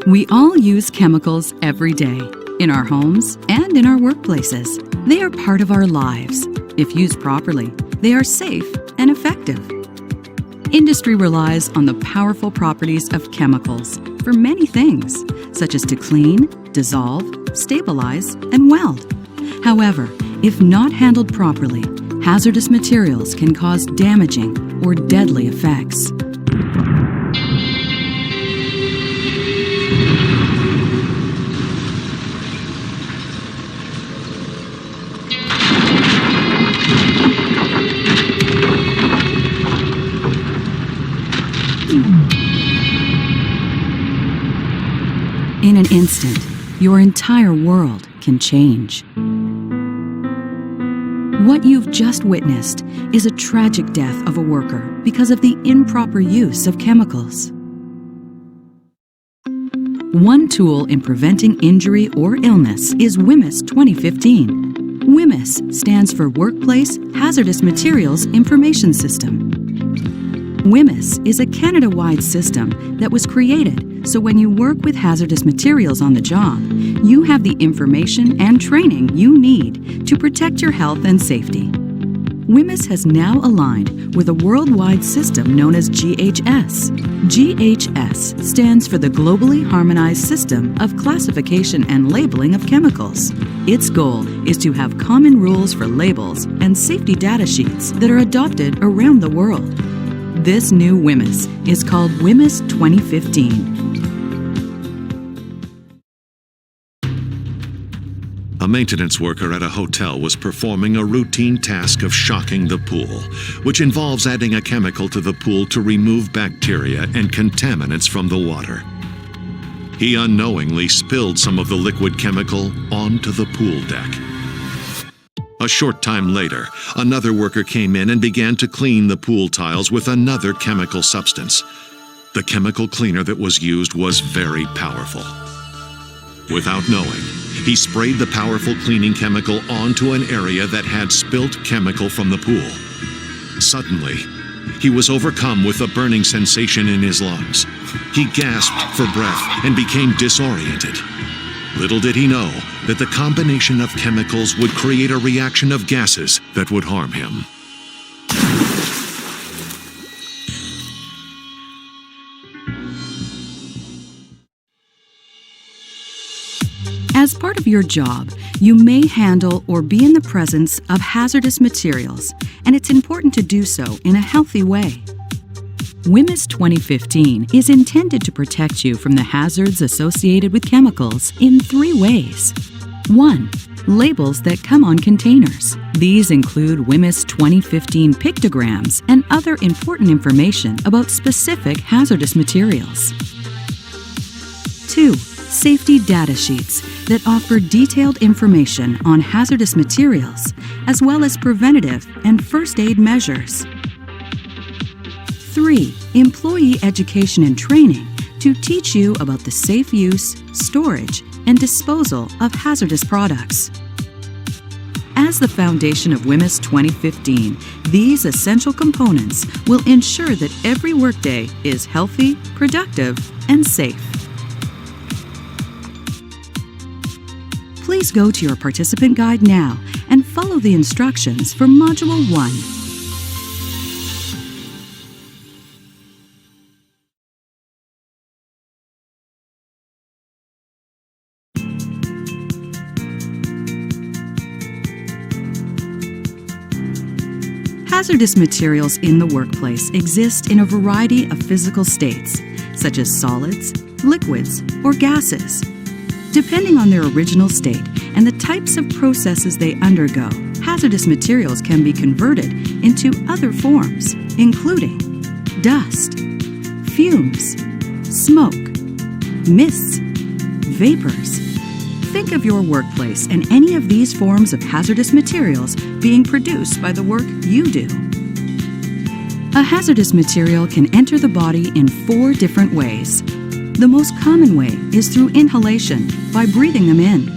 We all use chemicals every day, in our homes and in our workplaces. They are part of our lives. If used properly, they are safe and effective. Industry relies on the powerful properties of chemicals for many things, such as to clean, dissolve, stabilize, and weld. However, if not handled properly, hazardous materials can cause damaging or deadly effects. In an instant, your entire world can change. What you've just witnessed is a tragic death of a worker because of the improper use of chemicals. One tool in preventing injury or illness is WHMIS 2015. WHMIS stands for Workplace Hazardous Materials Information System. WHMIS is a Canada-wide system that was created so when you work with hazardous materials on the job, you have the information and training you need to protect your health and safety. WHMIS has now aligned with a worldwide system known as GHS. GHS stands for the Globally Harmonized System of Classification and Labeling of Chemicals. Its goal is to have common rules for labels and safety data sheets that are adopted around the world. This new WHMIS is called WHMIS 2015. A maintenance worker at a hotel was performing a routine task of shocking the pool, which involves adding a chemical to the pool to remove bacteria and contaminants from the water. He unknowingly spilled some of the liquid chemical onto the pool deck. A short time later, another worker came in and began to clean the pool tiles with another chemical substance. The chemical cleaner that was used was very powerful. Without knowing, he sprayed the powerful cleaning chemical onto an area that had spilt chemical from the pool. Suddenly, he was overcome with a burning sensation in his lungs. He gasped for breath and became disoriented. Little did he know that the combination of chemicals would create a reaction of gases that would harm him. As part of your job, you may handle or be in the presence of hazardous materials, and it's important to do so in a healthy way. WHMIS 2015 is intended to protect you from the hazards associated with chemicals in 3 ways. 1. Labels that come on containers. These include WHMIS 2015 pictograms and other important information about specific hazardous materials. 2. Safety data sheets that offer detailed information on hazardous materials, as well as preventative and first aid measures. 3. Employee education and training to teach you about the safe use, storage, and disposal of hazardous products. As the foundation of WHMIS 2015, these essential components will ensure that every workday is healthy, productive, and safe. Please go to your participant guide now and follow the instructions for Module 1. Hazardous materials in the workplace exist in a variety of physical states, such as solids, liquids, or gases. Depending on their original state and the types of processes they undergo, hazardous materials can be converted into other forms, including dust, fumes, smoke, mists, vapors. Think of your workplace and any of these forms of hazardous materials being produced by the work you do. A hazardous material can enter the body in 4 different ways. The most common way is through inhalation, by breathing them in.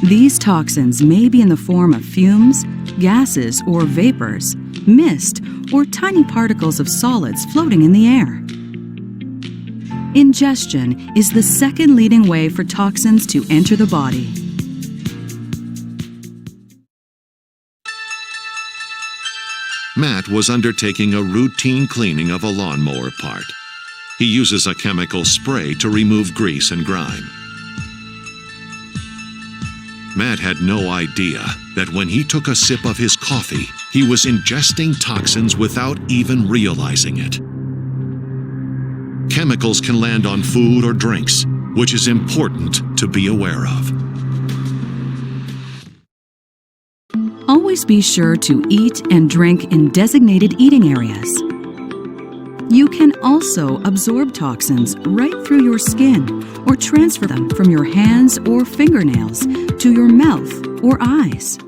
These toxins may be in the form of fumes, gases or vapors, mist, or tiny particles of solids floating in the air. Ingestion is the second leading way for toxins to enter the body. Matt was undertaking a routine cleaning of a lawnmower part. He uses a chemical spray to remove grease and grime. Matt had no idea that when he took a sip of his coffee, he was ingesting toxins without even realizing it. Chemicals can land on food or drinks, which is important to be aware of. Always be sure to eat and drink in designated eating areas. You can also absorb toxins right through your skin or transfer them from your hands or fingernails to your mouth or eyes.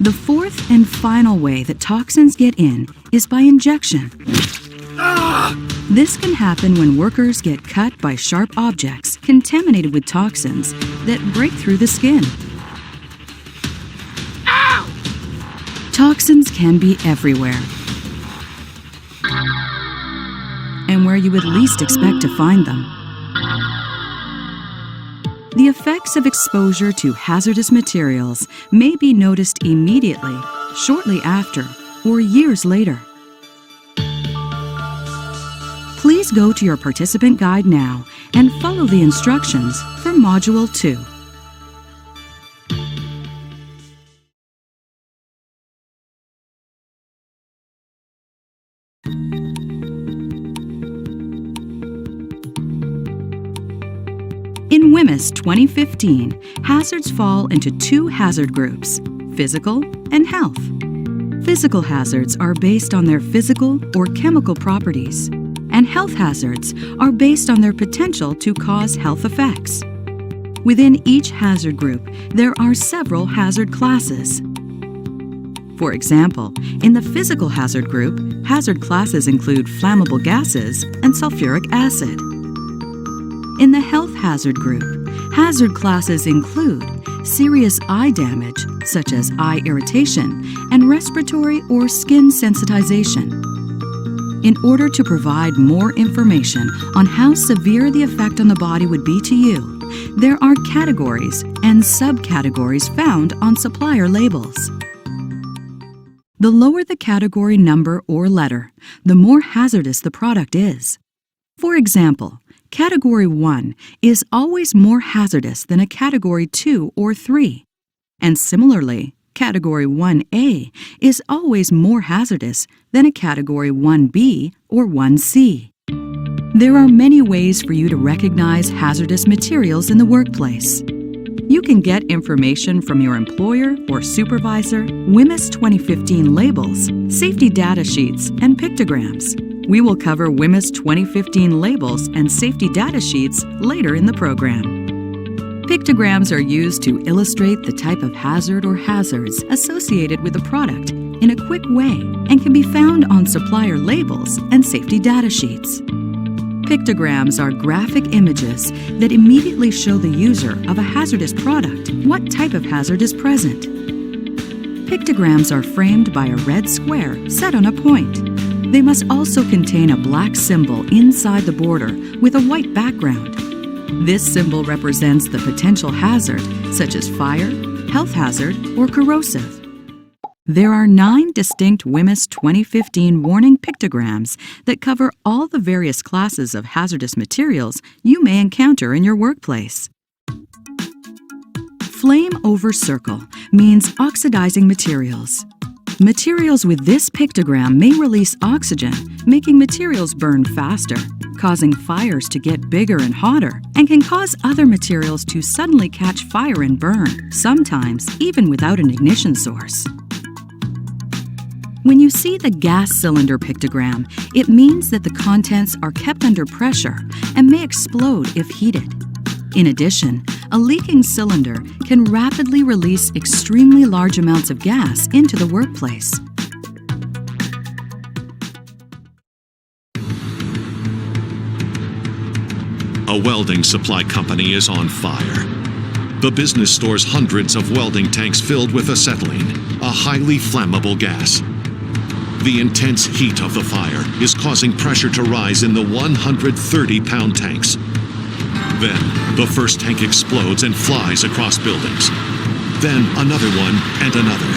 The fourth and final way that toxins get in is by injection. This can happen when workers get cut by sharp objects contaminated with toxins that break through the skin. Toxins can be everywhere and where you would least expect to find them. The effects of exposure to hazardous materials may be noticed immediately, shortly after, or years later. Please go to your participant guide now and follow the instructions for Module 2. In WHMIS 2015, hazards fall into two hazard groups, physical and health. Physical hazards are based on their physical or chemical properties, and health hazards are based on their potential to cause health effects. Within each hazard group, there are several hazard classes. For example, in the physical hazard group, hazard classes include flammable gases and sulfuric acid. In the health hazard group, hazard classes include serious eye damage, such as eye irritation, and respiratory or skin sensitization. In order to provide more information on how severe the effect on the body would be to you, there are categories and subcategories found on supplier labels. The lower the category number or letter, the more hazardous the product is. For example, Category 1 is always more hazardous than a Category 2 or 3. And similarly, Category 1A is always more hazardous than a Category 1B or 1C. There are many ways for you to recognize hazardous materials in the workplace. You can get information from your employer or supervisor, WHMIS 2015 labels, safety data sheets, and pictograms. We will cover WHMIS 2015 labels and safety data sheets later in the program. Pictograms are used to illustrate the type of hazard or hazards associated with a product in a quick way and can be found on supplier labels and safety data sheets. Pictograms are graphic images that immediately show the user of a hazardous product what type of hazard is present. Pictograms are framed by a red square set on a point. They must also contain a black symbol inside the border with a white background. This symbol represents the potential hazard, such as fire, health hazard, or corrosive. There are 9 distinct WHMIS 2015 warning pictograms that cover all the various classes of hazardous materials you may encounter in your workplace. Flame over circle means oxidizing materials. Materials with this pictogram may release oxygen, making materials burn faster, causing fires to get bigger and hotter, and can cause other materials to suddenly catch fire and burn, sometimes even without an ignition source. When you see the gas cylinder pictogram, it means that the contents are kept under pressure and may explode if heated. In addition, a leaking cylinder can rapidly release extremely large amounts of gas into the workplace. A welding supply company is on fire. The business stores hundreds of welding tanks filled with acetylene, a highly flammable gas. The intense heat of the fire is causing pressure to rise in the 130-pound tanks. Then, the first tank explodes and flies across buildings. Then another one and another.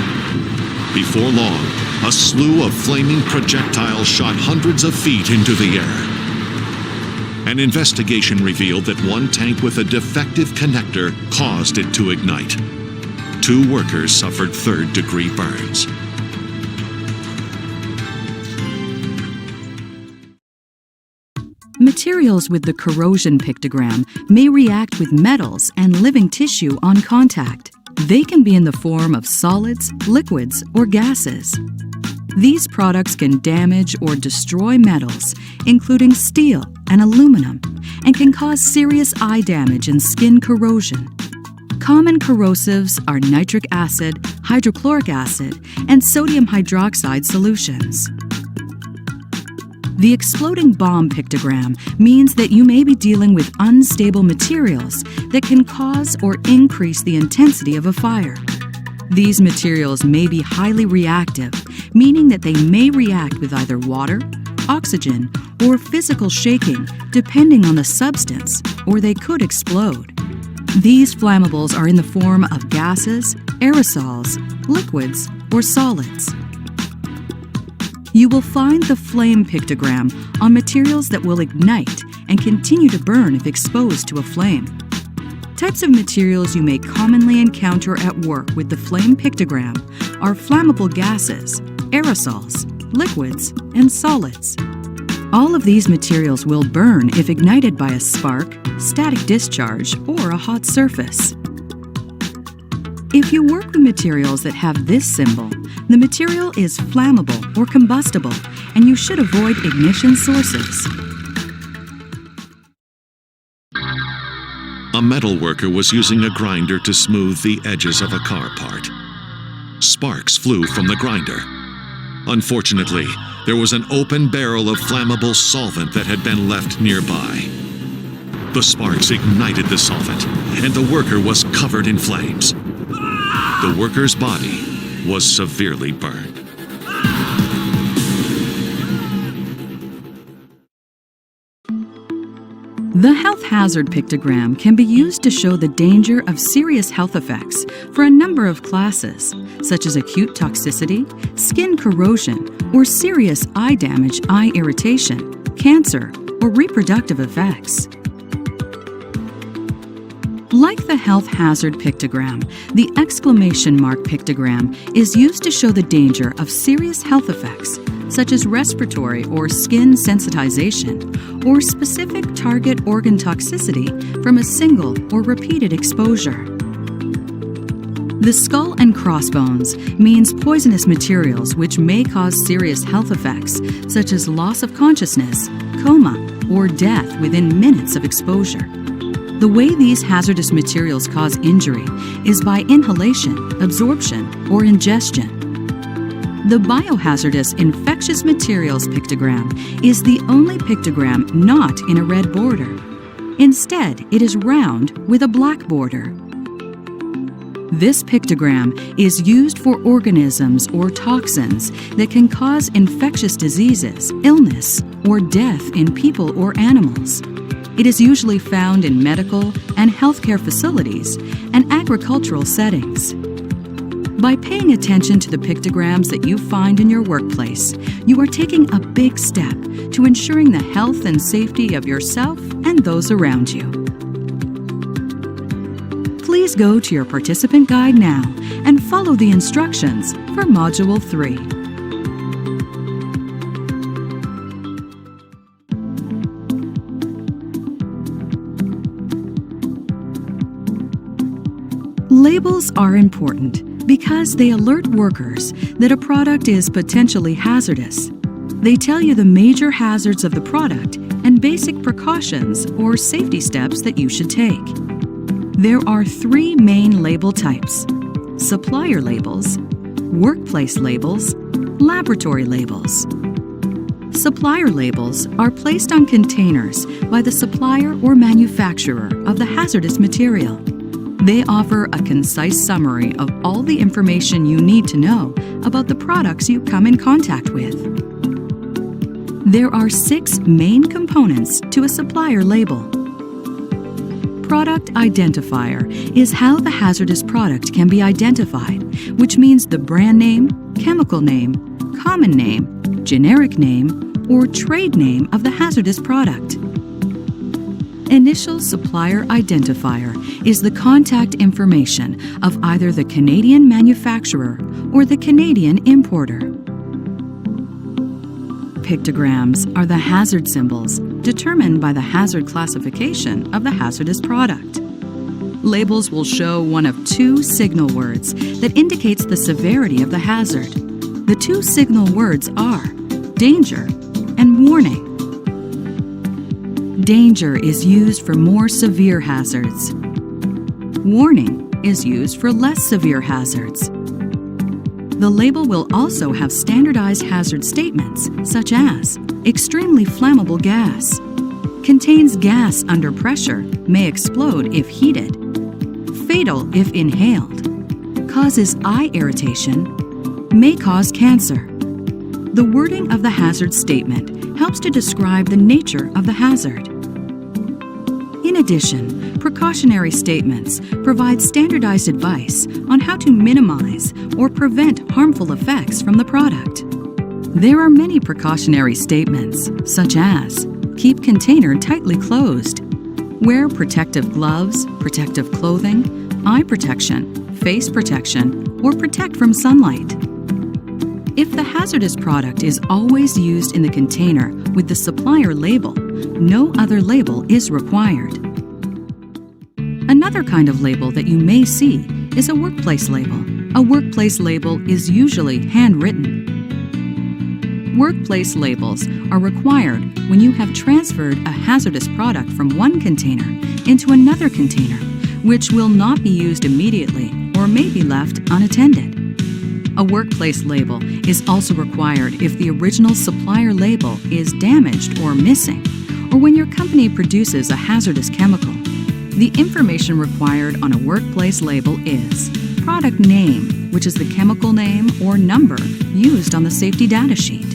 Before long, a slew of flaming projectiles shot hundreds of feet into the air. An investigation revealed that one tank with a defective connector caused it to ignite. 2 workers suffered third-degree burns. Materials with the corrosion pictogram may react with metals and living tissue on contact. They can be in the form of solids, liquids, or gases. These products can damage or destroy metals, including steel and aluminum, and can cause serious eye damage and skin corrosion. Common corrosives are nitric acid, hydrochloric acid, and sodium hydroxide solutions. The exploding bomb pictogram means that you may be dealing with unstable materials that can cause or increase the intensity of a fire. These materials may be highly reactive, meaning that they may react with either water, oxygen, or physical shaking, depending on the substance, or they could explode. These flammables are in the form of gases, aerosols, liquids, or solids. You will find the flame pictogram on materials that will ignite and continue to burn if exposed to a flame. Types of materials you may commonly encounter at work with the flame pictogram are flammable gases, aerosols, liquids, and solids. All of these materials will burn if ignited by a spark, static discharge, or a hot surface. If you work with materials that have this symbol, the material is flammable or combustible, and you should avoid ignition sources. A metal worker was using a grinder to smooth the edges of a car part. Sparks flew from the grinder. Unfortunately, there was an open barrel of flammable solvent that had been left nearby. The sparks ignited the solvent, and the worker was covered in flames. The worker's body was severely burned. The health hazard pictogram can be used to show the danger of serious health effects for a number of classes, such as acute toxicity, skin corrosion, or serious eye damage, eye irritation, cancer, or reproductive effects. Like the health hazard pictogram, the exclamation mark pictogram is used to show the danger of serious health effects, such as respiratory or skin sensitization, or specific target organ toxicity from a single or repeated exposure. The skull and crossbones means poisonous materials which may cause serious health effects, such as loss of consciousness, coma, or death within minutes of exposure. The way these hazardous materials cause injury is by inhalation, absorption, or ingestion. The biohazardous infectious materials pictogram is the only pictogram not in a red border. Instead, it is round with a black border. This pictogram is used for organisms or toxins that can cause infectious diseases, illness, or death in people or animals. It is usually found in medical and healthcare facilities and agricultural settings. By paying attention to the pictograms that you find in your workplace, you are taking a big step to ensuring the health and safety of yourself and those around you. Please go to your participant guide now and follow the instructions for Module 3. Labels are important because they alert workers that a product is potentially hazardous. They tell you the major hazards of the product and basic precautions or safety steps that you should take. There are 3 main label types: supplier labels, workplace labels, laboratory labels. Supplier labels are placed on containers by the supplier or manufacturer of the hazardous material. They offer a concise summary of all the information you need to know about the products you come in contact with. There are 6 main components to a supplier label. Product identifier is how the hazardous product can be identified, which means the brand name, chemical name, common name, generic name, or trade name of the hazardous product. Initial supplier identifier is the contact information of either the Canadian manufacturer or the Canadian importer. Pictograms are the hazard symbols determined by the hazard classification of the hazardous product. Labels will show one of 2 signal words that indicates the severity of the hazard. The 2 signal words are danger and warning. Danger is used for more severe hazards. Warning is used for less severe hazards. The label will also have standardized hazard statements such as extremely flammable gas, contains gas under pressure, may explode if heated, fatal if inhaled, causes eye irritation, may cause cancer. The wording of the hazard statement helps to describe the nature of the hazard. In addition, precautionary statements provide standardized advice on how to minimize or prevent harmful effects from the product. There are many precautionary statements, such as keep container tightly closed, wear protective gloves, protective clothing, eye protection, face protection, or protect from sunlight. If the hazardous product is always used in the container with the supplier label, no other label is required. Another kind of label that you may see is a workplace label. A workplace label is usually handwritten. Workplace labels are required when you have transferred a hazardous product from one container into another container, which will not be used immediately or may be left unattended. A workplace label is also required if the original supplier label is damaged or missing, or when your company produces a hazardous chemical. The information required on a workplace label is product name, which is the chemical name or number used on the safety data sheet.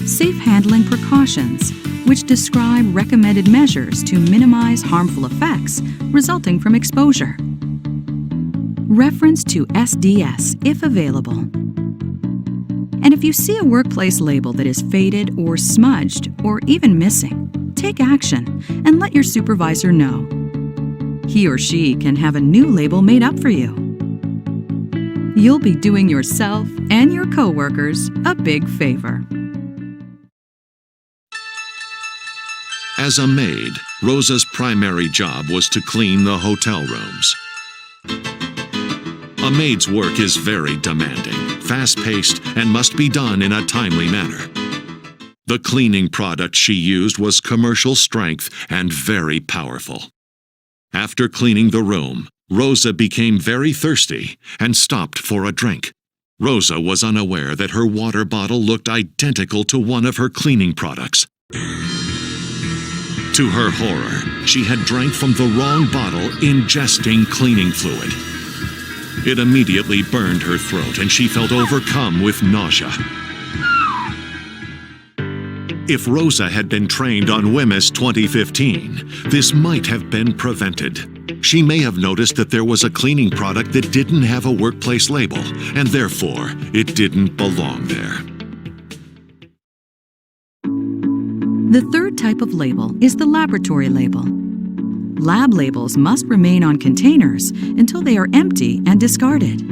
Safe handling precautions, which describe recommended measures to minimize harmful effects resulting from exposure. Reference to SDS if available. And if you see a workplace label that is faded or smudged or even missing, take action and let your supervisor know. He or she can have a new label made up for you. You'll be doing yourself and your coworkers a big favor. As a maid, Rosa's primary job was to clean the hotel rooms. A maid's work is very demanding, fast-paced, and must be done in a timely manner. The cleaning product she used was commercial strength and very powerful. After cleaning the room, Rosa became very thirsty and stopped for a drink. Rosa was unaware that her water bottle looked identical to one of her cleaning products. To her horror, she had drank from the wrong bottle, ingesting cleaning fluid. It immediately burned her throat and she felt overcome with nausea. If Rosa had been trained on WHMIS 2015, this might have been prevented. She may have noticed that there was a cleaning product that didn't have a workplace label, and therefore, it didn't belong there. The third type of label is the laboratory label. Lab labels must remain on containers until they are empty and discarded.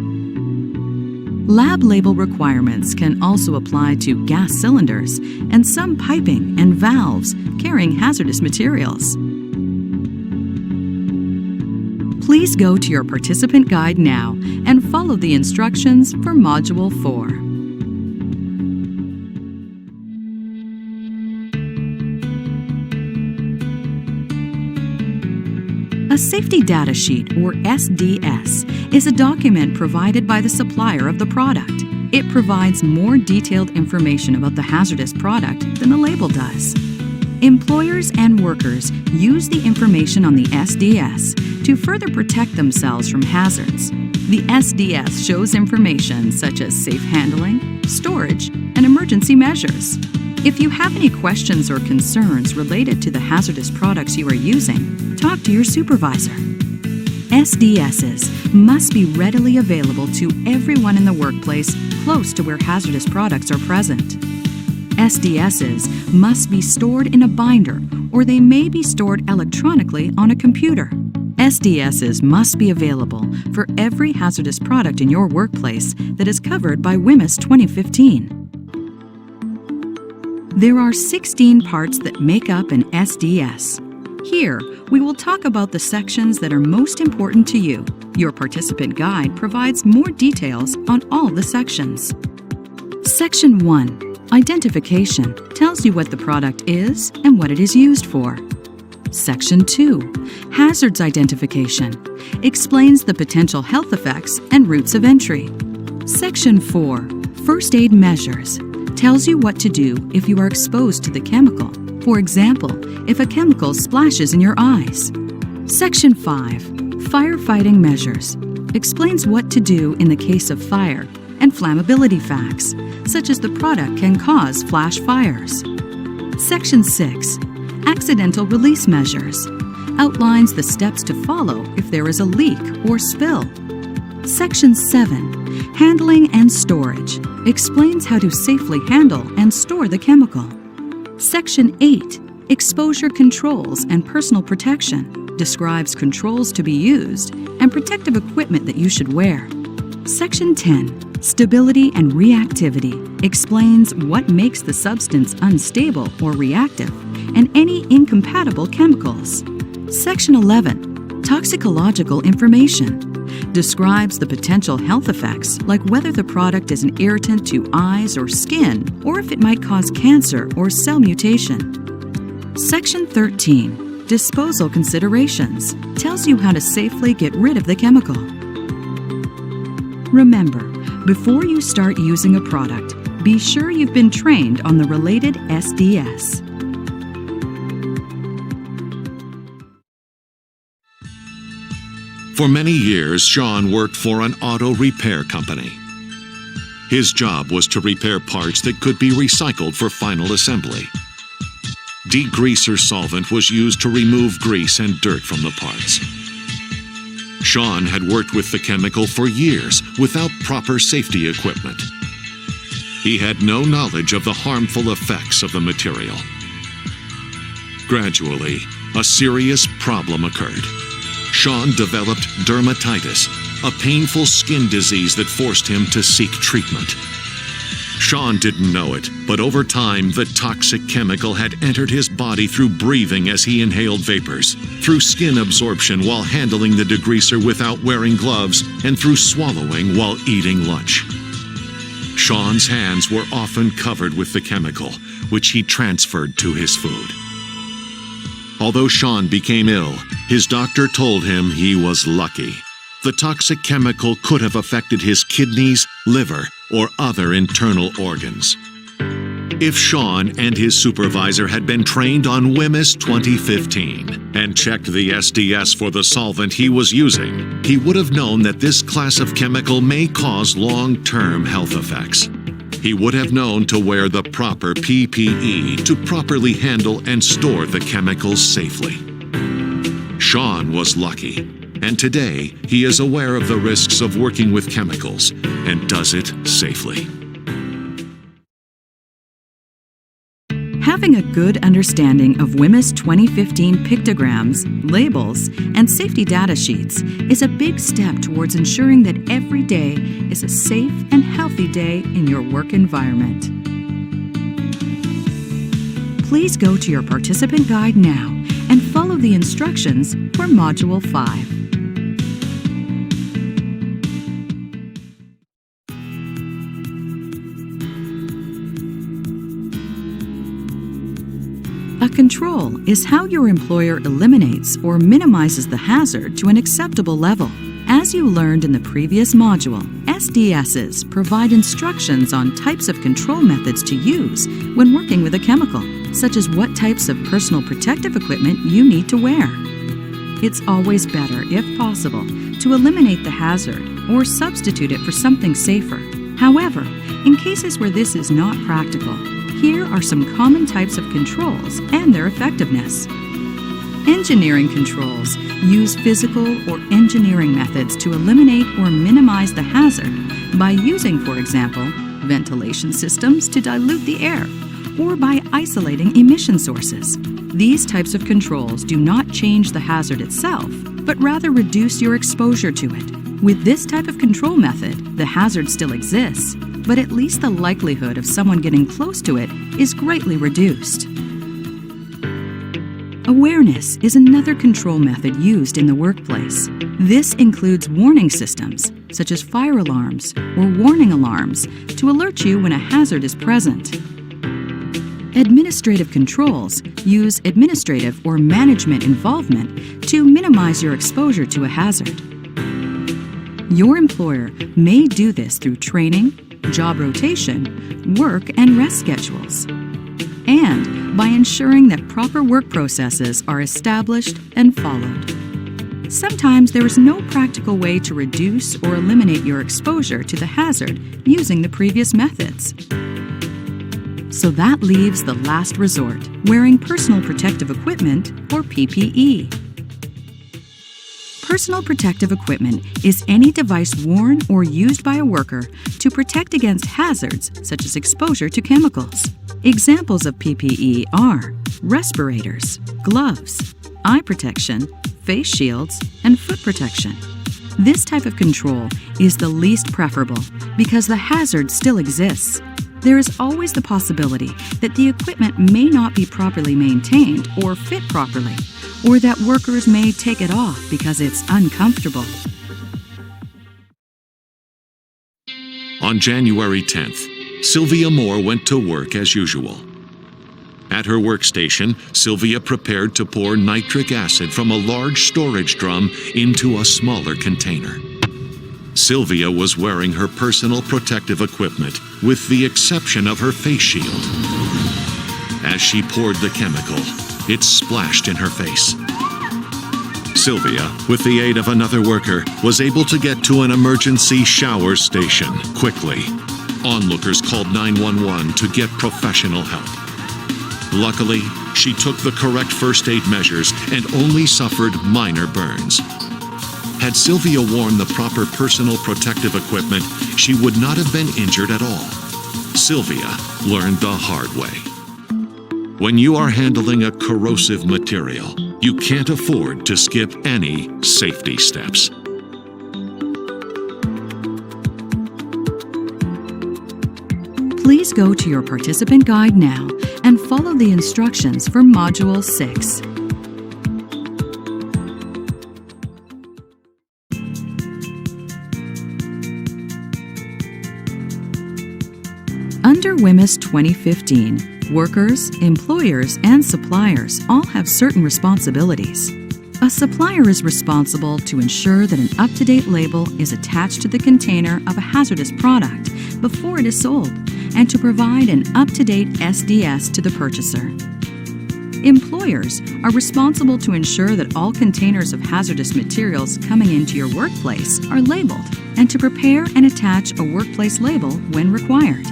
Lab label requirements can also apply to gas cylinders and some piping and valves carrying hazardous materials. Please go to your participant guide now and follow the instructions for Module 4. A safety data sheet, or SDS, is a document provided by the supplier of the product. It provides more detailed information about the hazardous product than the label does. Employers and workers use the information on the SDS to further protect themselves from hazards. The SDS shows information such as safe handling, storage, and emergency measures. If you have any questions or concerns related to the hazardous products you are using, talk to your supervisor. SDSs must be readily available to everyone in the workplace close to where hazardous products are present. SDSs must be stored in a binder, or they may be stored electronically on a computer. SDSs must be available for every hazardous product in your workplace that is covered by WHMIS 2015. There are 16 parts that make up an SDS. Here, we will talk about the sections that are most important to you. Your participant guide provides more details on all the sections. Section 1, Identification, tells you what the product is and what it is used for. Section 2, Hazards Identification, explains the potential health effects and routes of entry. Section 4, First Aid Measures, tells you what to do if you are exposed to the chemical. For example, if a chemical splashes in your eyes. Section 5, Firefighting Measures, explains what to do in the case of fire and flammability facts, such as the product can cause flash fires. Section 6, Accidental Release Measures, outlines the steps to follow if there is a leak or spill. Section 7, Handling and Storage, explains how to safely handle and store the chemical. Section 8, Exposure Controls and Personal Protection, describes controls to be used and protective equipment that you should wear. Section 10, Stability and Reactivity, explains what makes the substance unstable or reactive and any incompatible chemicals. Section 11, Toxicological Information, describes the potential health effects like whether the product is an irritant to eyes or skin or if it might cause cancer or cell mutation. Section 13, Disposal Considerations, tells you how to safely get rid of the chemical. Remember, before you start using a product, be sure you've been trained on the related SDS. For many years, Sean worked for an auto repair company. His job was to repair parts that could be recycled for final assembly. Degreaser solvent was used to remove grease and dirt from the parts. Sean had worked with the chemical for years without proper safety equipment. He had no knowledge of the harmful effects of the material. Gradually, a serious problem occurred. Sean developed dermatitis, a painful skin disease that forced him to seek treatment. Sean didn't know it, but over time, the toxic chemical had entered his body through breathing as he inhaled vapors, through skin absorption while handling the degreaser without wearing gloves, and through swallowing while eating lunch. Sean's hands were often covered with the chemical, which he transferred to his food. Although Sean became ill, his doctor told him he was lucky. The toxic chemical could have affected his kidneys, liver, or other internal organs. If Sean and his supervisor had been trained on WHMIS 2015 and checked the SDS for the solvent he was using, he would have known that this class of chemical may cause long-term health effects. He would have known to wear the proper PPE to properly handle and store the chemicals safely. Sean was lucky, and today he is aware of the risks of working with chemicals and does it safely. Having a good understanding of WHMIS 2015 pictograms, labels, and safety data sheets is a big step towards ensuring that every day is a safe and healthy day in your work environment. Please go to your participant guide now and follow the instructions for Module 5. A control is how your employer eliminates or minimizes the hazard to an acceptable level. As you learned in the previous module, SDSs provide instructions on types of control methods to use when working with a chemical, such as what types of personal protective equipment you need to wear. It's always better, if possible, to eliminate the hazard or substitute it for something safer. However, in cases where this is not practical, here are some common types of controls and their effectiveness. Engineering controls use physical or engineering methods to eliminate or minimize the hazard by using, for example, ventilation systems to dilute the air, or by isolating emission sources. These types of controls do not change the hazard itself, but rather reduce your exposure to it. With this type of control method, the hazard still exists, but at least the likelihood of someone getting close to it is greatly reduced. Awareness is another control method used in the workplace. This includes warning systems, such as fire alarms or warning alarms, to alert you when a hazard is present. Administrative controls use administrative or management involvement to minimize your exposure to a hazard. Your employer may do this through training, job rotation, work and rest schedules, and by ensuring that proper work processes are established and followed. Sometimes there is no practical way to reduce or eliminate your exposure to the hazard using the previous methods. So that leaves the last resort, wearing personal protective equipment, or PPE. Personal protective equipment is any device worn or used by a worker to protect against hazards such as exposure to chemicals. Examples of PPE are respirators, gloves, eye protection, face shields, and foot protection. This type of control is the least preferable because the hazard still exists. There is always the possibility that the equipment may not be properly maintained or fit properly, or that workers may take it off because it's uncomfortable. On January 10th, Sylvia Moore went to work as usual. At her workstation, Sylvia prepared to pour nitric acid from a large storage drum into a smaller container. Sylvia was wearing her personal protective equipment, with the exception of her face shield. As she poured the chemical, it splashed in her face. Sylvia, with the aid of another worker, was able to get to an emergency shower station quickly. Onlookers called 911 to get professional help. Luckily, she took the correct first aid measures and only suffered minor burns. Had Sylvia worn the proper personal protective equipment, she would not have been injured at all. Sylvia learned the hard way. When you are handling a corrosive material, you can't afford to skip any safety steps. Please go to your participant guide now and follow the instructions for Module 6. Under WHMIS 2015, workers, employers, and suppliers all have certain responsibilities. A supplier is responsible to ensure that an up-to-date label is attached to the container of a hazardous product before it is sold, and to provide an up-to-date SDS to the purchaser. Employers are responsible to ensure that all containers of hazardous materials coming into your workplace are labeled, and to prepare and attach a workplace label when required.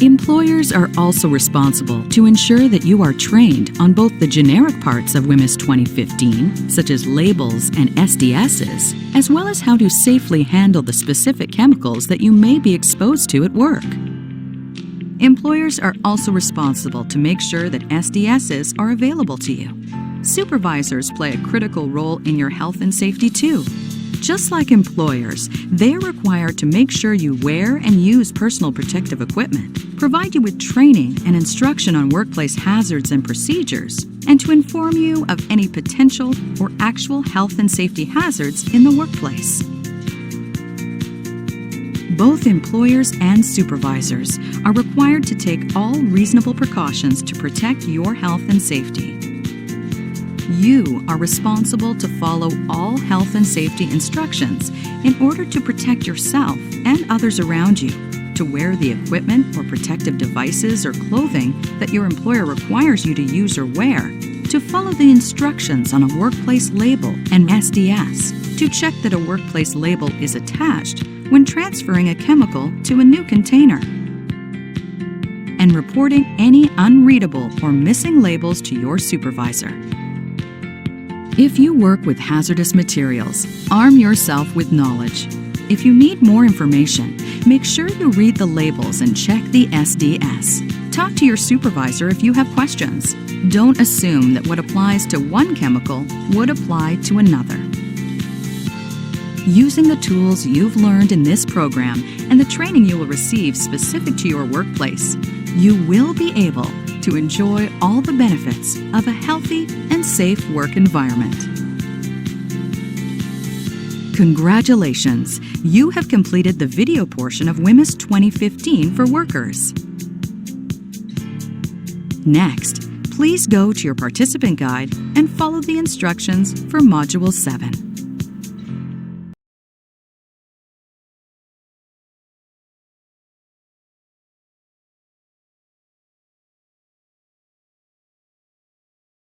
Employers are also responsible to ensure that you are trained on both the generic parts of WHMIS 2015, such as labels and SDSs, as well as how to safely handle the specific chemicals that you may be exposed to at work. Employers are also responsible to make sure that SDSs are available to you. Supervisors play a critical role in your health and safety too. Just like employers, they are required to make sure you wear and use personal protective equipment, provide you with training and instruction on workplace hazards and procedures, and to inform you of any potential or actual health and safety hazards in the workplace. Both employers and supervisors are required to take all reasonable precautions to protect your health and safety. You are responsible to follow all health and safety instructions in order to protect yourself and others around you, to wear the equipment or protective devices or clothing that your employer requires you to use or wear, to follow the instructions on a workplace label and SDS to check that a workplace label is attached when transferring a chemical to a new container, and reporting any unreadable or missing labels to your supervisor. If you work with hazardous materials, arm yourself with knowledge. If you need more information, make sure you read the labels and check the SDS. Talk to your supervisor if you have questions. Don't assume that what applies to one chemical would apply to another. Using the tools you've learned in this program and the training you will receive specific to your workplace, you will be able to enjoy all the benefits of a healthy and safe work environment. Congratulations! You have completed the video portion of WHMIS 2015 for workers. Next, please go to your participant guide and follow the instructions for Module 7.